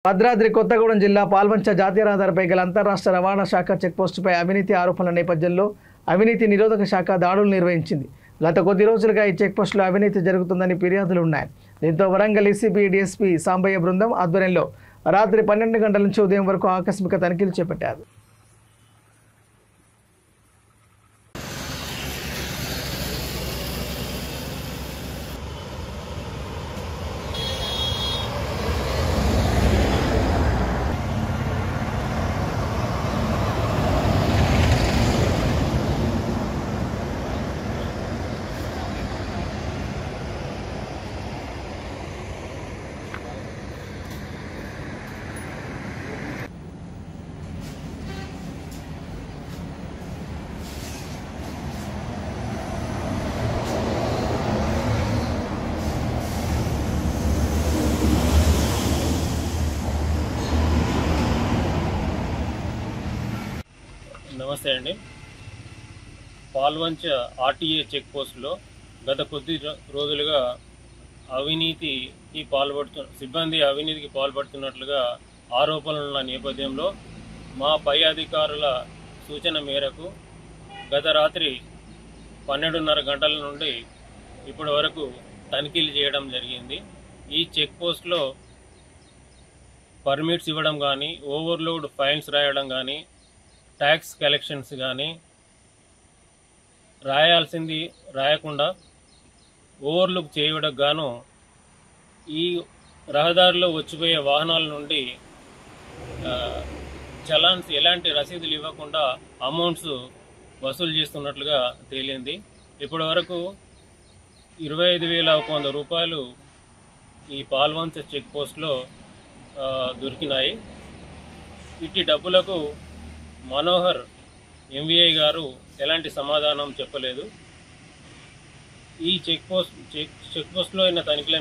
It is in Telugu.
భద్రాద్రి కొత్తగూడెం జిల్లా పాల్వంచ జాతీయ రహదారిపై గల అంతర్రాష్ట్ర రవాణా శాఖ చెక్పోస్టుపై అవినీతి ఆరోపణల నేపథ్యంలో అవినీతి నిరోధక శాఖ దాడులు నిర్వహించింది. గత కొద్ది రోజులుగా ఈ చెక్పోస్టులో అవినీతి జరుగుతుందని ఫిర్యాదులు ఉన్నాయి. దీంతో వరంగల్ ఏసీబీ డీఎస్పీ సాంబయ్య బృందం ఆధ్వర్యంలో రాత్రి 12 గంటల నుంచి ఉదయం వరకు ఆకస్మిక తనిఖీలు చేపట్టారు. నమస్తే అండి. పాల్వంచ ఆర్టీఏ చెక్ పోస్టులో గత కొద్ది రోజులుగా సిబ్బంది అవినీతికి పాల్పడుతున్నట్లుగా ఆరోపణలున్న నేపథ్యంలో మా పై అధికారుల సూచన మేరకు గత రాత్రి 12:30 గంటల నుండి ఇప్పటి వరకు తనిఖీలు చేయడం జరిగింది. ఈ చెక్ పోస్టులో పర్మిట్స్ ఇవ్వడం కానీ, ఓవర్లోడ్ ఫైన్స్ రాయడం కానీ, ట్యాక్స్ కలెక్షన్స్ కానీ రాయాల్సింది రాయకుండా ఓవర్లుక్ చేయడం గాను ఈ రహదారిలో వచ్చిపోయే వాహనాల నుండి చలాన్స్ ఎలాంటి రసీదులు ఇవ్వకుండా అమౌంట్స్ వసూలు చేస్తున్నట్లుగా తేలింది. ఇప్పటి వరకు 25,100 రూపాయలు ఈ పాల్వంచ చెక్ పోస్ట్లో దొరికినాయి. ఇట్టి డబ్బులకు మనోహర్ ఎంవీఐ గారు ఎలాంటి సమాధానం చెప్పలేదు. ఈ చెక్ పోస్ట్లో అయిన తనిఖీల